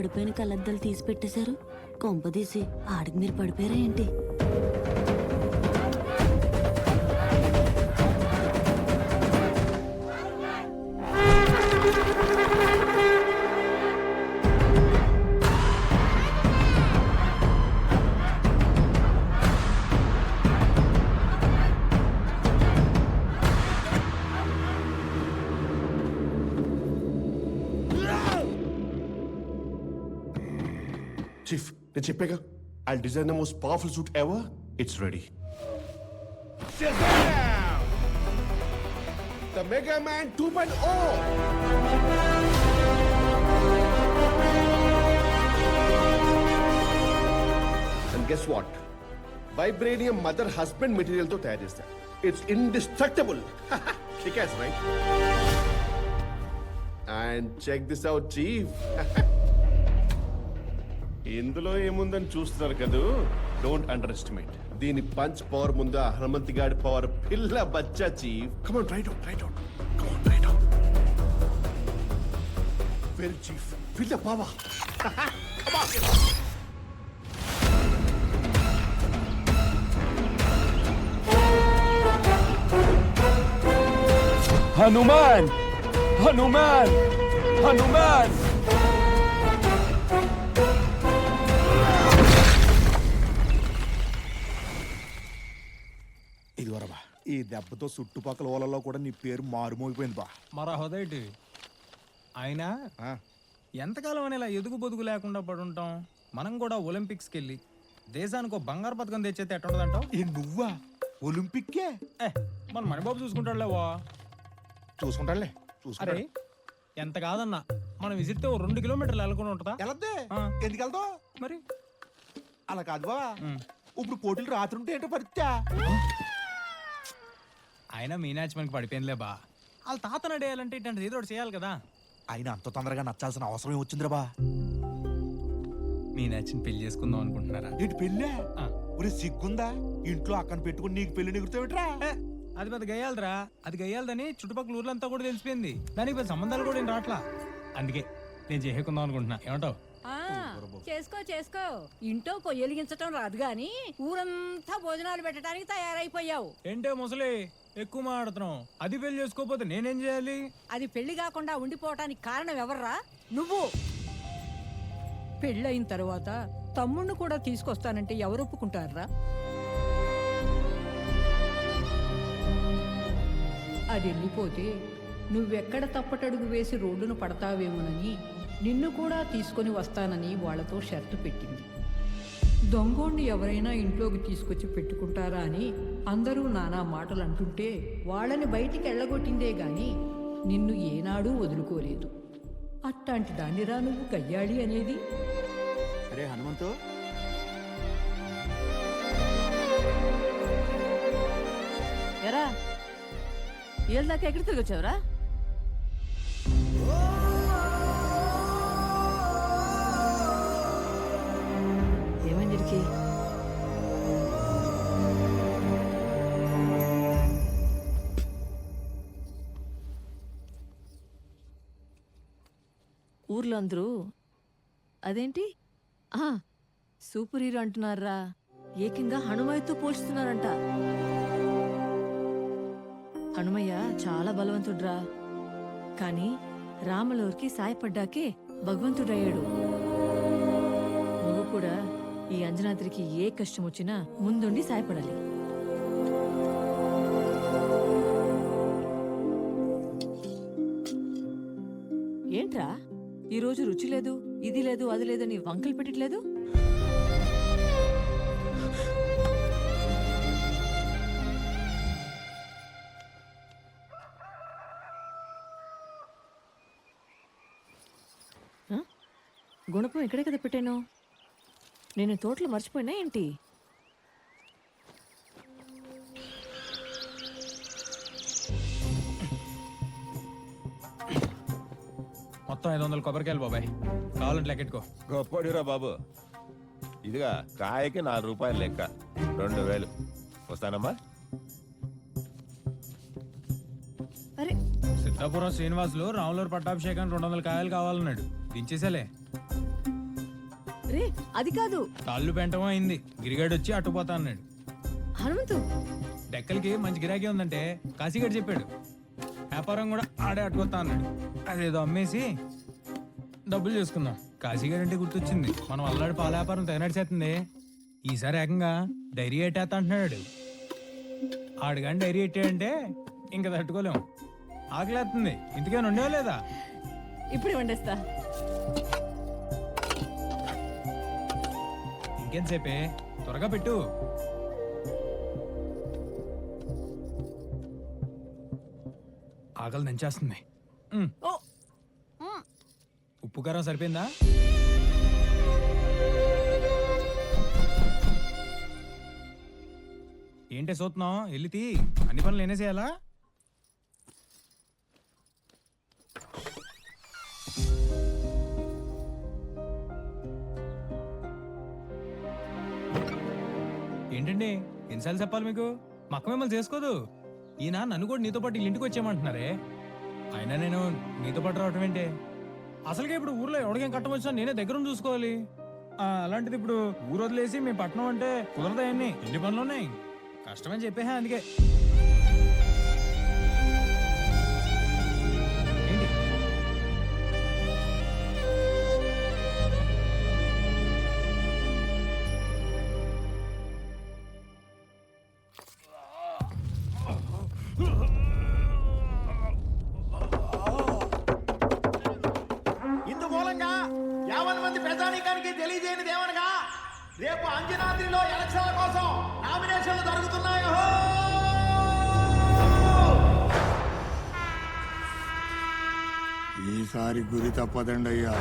పడిపోయిన కళ్ళద్దాలు తీసి పెట్టేశారు. కొంపదీసి ఆడికి మీరు పడిపోయారా ఏంటి? Chief, నేను చెప్పాగా I'll design the most powerful suit ever. It's ready. Shazam! The Mega Man 2.0! And guess what? Vibranium mother husband material తో తయారు చేస్తారు. It's indestructible. Kick-ass, right? And check this out, Chief. ఇందులో ఏముందని చూస్తున్నారు కదూ. Don't underestimate. దీని punch power ముందు ఆ హనుమంత్ గాడి పవర్ పిల్ల బచ్చా cheap. Come on, right out, right out. Come on, right out. Very cheap, feel the power. Come on. Hanuman, Hanuman, Hanuman. ఇదివరబా, ఈ దెబ్బతో చుట్టుపక్కల ఓలలో కూడా నీ పేరు మారుమోగిపోయింది బా. మరా హోదేటి అయినా ఎంతకాలం అని ఇలా ఎదుగు బొదుగు లేకుండా పడుంటాం. మనం కూడా ఒలింపిక్స్కి వెళ్ళి దేశానికి ఒక బంగారు పథకం తెచ్చేస్తే ఎట్టుండదంటావు? ఏ నువ్వా? ఒలింపిక్కే? మన మణిబాబు చూసుకుంటాడులేవా. చూసుకుంటాడులే, అరే చూసుకుంటాడు. ఎంత కాదన్నా మనం విజిట్ 2 కిలోమీటర్లు వెళ్ళకుండా ఉంటుందా? వెళ్తే ఆ. ఎందుకు వెళ్తావు? మరి అలా కాదు బా. ఉమ్. ఇప్పుడు పోటీలు రాత్రి ఉంటే ఏంటో పరిచా. అయినా మీనాచి మనకి పడిపోయిందిలే బా. వాళ్ళ తాత నడేయాలంటే ఇట్లాంటిది ఏదో ఒకటి చేయాలి కదా. ఆయన అంత తొందరగా నచ్చాల్సిన అవసరం వచ్చిందిరా బా. మీనాచిని పెళ్లి చేసుకుందాం అనుకుంటున్నారా? ఏంటి పెళ్ళే? ఆ. ఒరే సిగ్గుందా? ఇంట్లో అక్కను పెట్టుకుని నీకు పెళ్లి నిగురుతావిట్రా? అది పెద్ద గయ్యాలరా. అది గయ్యాలదని చుట్టుపక్కల ఊర్లంతా కూడా తెలిసిపోయింది. దానికి పెద్ద సంబంధాలు కూడా ఏం రావట్లా. అందుకే నేను చేసేకుందాం అనుకుంటున్నా. ఏమంటావు? చేసుకో చేసుకో. ఇంట్లో పొయ్యి వెలిగించటం రాదు గాని ఊరంతా భోజనాలు పెట్టడానికి తయారైపోయావు. ఏంటే ముసలి ఎక్కువ మాట్లాడుతున్నావు. అది పెళ్లి చేసుకోకపోతే నేనేం చేయాలి? అది పెళ్లి కాకుండా ఉండిపోవటానికి కారణం ఎవర్రా? నువ్వు. పెళ్ళయిన తర్వాత తమ్ముణ్ణి కూడా తీసుకొస్తానంటే ఎవరు ఒప్పుకుంటారా? అది వెళ్ళిపోతే నువ్వెక్కడ తప్పటడుగు వేసి రోడ్డును పడతావేమోనని నిన్ను కూడా తీసుకొని వస్తానని వాళ్లతో షరతు పెట్టింది. దొంగోణ్ణి ఎవరైనా ఇంట్లోకి తీసుకొచ్చి పెట్టుకుంటారా అని అందరూ నానా మాటలు అంటుంటే వాళ్ళని బయటికి ఎళ్ళగొట్టిందే గాని నిన్ను ఏనాడూ వదులుకోలేదు. అట్లాంటి దాన్నిరా నువ్వు కయ్యాళి అనేది. అరే హనుమంతు, ఎరా ఏళ్ళ దాకా ఎక్కడ తిరిగి వచ్చావురా? ఏమైంది ఇడికి? ఊర్లో అందరూ అదేంటి సూపర్ హీరో అంటున్నారా? ఏకంగా హనుమయ్యతో పోల్చుతున్నారంట. హనుమయ్య చాలా బలవంతుడ్రా. కానీ రాములూరికి సాయపడ్డాకే భగవంతుడయ్యాడు. నువ్వు కూడా ఈ అంజనాద్రికి ఏ కష్టం వచ్చినా ముందుండి సాయపడాలి. ఏంట్రా ఈరోజు రుచి లేదు, ఇది లేదు, అది లేదని వంకలు పెట్టట్లేదు? గుణపం ఇక్కడే కదా పెట్టాను. నేను తోటలో మర్చిపోయినా ఏంటి? మొత్తం 500 కొబ్బరికాయలు బాబాయ్. కావాలంటే లెక్కెట్టుకో. గొప్పడిరా బాబు. ఇదిగా కాయకి 4 రూపాయలు లెక్క, 2000. వస్తానమ్మా. అరే సిద్ధాపురం శ్రీనివాసులు రాములూరు పట్టాభిషేకానికి 200 కాయలు కావాలన్నాడు. దించేసేలే. రే అది కాదు తాళ్ళు పెంటం అయింది, గిరిగాడు వచ్చి అట్టుపోతా అన్నాడు. హనుమంతు. డెక్కలకి మంచి గిరాకీ ఉందంటే కాశీగాడు చెప్పాడు. వ్యాపారం కూడా ఆడే అట్టుకొస్తా అన్నాడు. అదేదో అమ్మేసి డబ్బులు చేసుకుందాం. కాశీగాడు అంటే గుర్తొచ్చింది, మనం అల్లాడి పాల వ్యాపారం తెగనడిచేస్తుంది. ఈసారి ఏకంగా డైరీ ఎట్టేస్తా అంటున్నాడు. ఆడు కానీ డైరీ ఎట్టాడంటే ఇంకా తట్టుకోలేము. ఆకలేస్తుంది, ఇంటికే ఉండేవా లేదా? ఇప్పుడే వండేస్తా. ఇంకెంతసేపే, త్వరగా పెట్టు. ఆకలి దంచేస్తుంది. ఓ ఉప్పు కారం సరిపోయిందా? ఏంటే చూస్తున్నావు? వెళ్ళి తీ, అన్ని పనులు నేనే చేయాలా? ఏంటండి ఎన్నిసార్లు చెప్పాలి మీకు? మా అక్క మిమ్మల్ని చేసుకోదు. ఈయన నన్ను కూడా నీతో పాటు ఇంటికి వచ్చేయమంటున్నారే. అయినా నేను నీతో పాటు రావటం ఏంటి? అసలుకే ఇప్పుడు ఊర్లో ఎవరికేం కట్టం వచ్చినా నేనే దగ్గరుండి చూసుకోవాలి. అలాంటిది ఇప్పుడు ఊరు వదిలేసి మీ పట్టణం అంటే కుదరదాయన్ని, ఇంటి పనులు ఉన్నాయి, కష్టమని చెప్పేహా. అందుకే ఏంటి ఇందు మూలంగా 50 మంది ప్రజానీకానికి తెలియజేయనిది ఏమనగా, రేపు అంజనాద్రిలో ఎలక్షన్ల కోసం నామినేషన్లు జరుగుతున్నాయో. ఈసారి గురి తప్పదండి అయ్యా.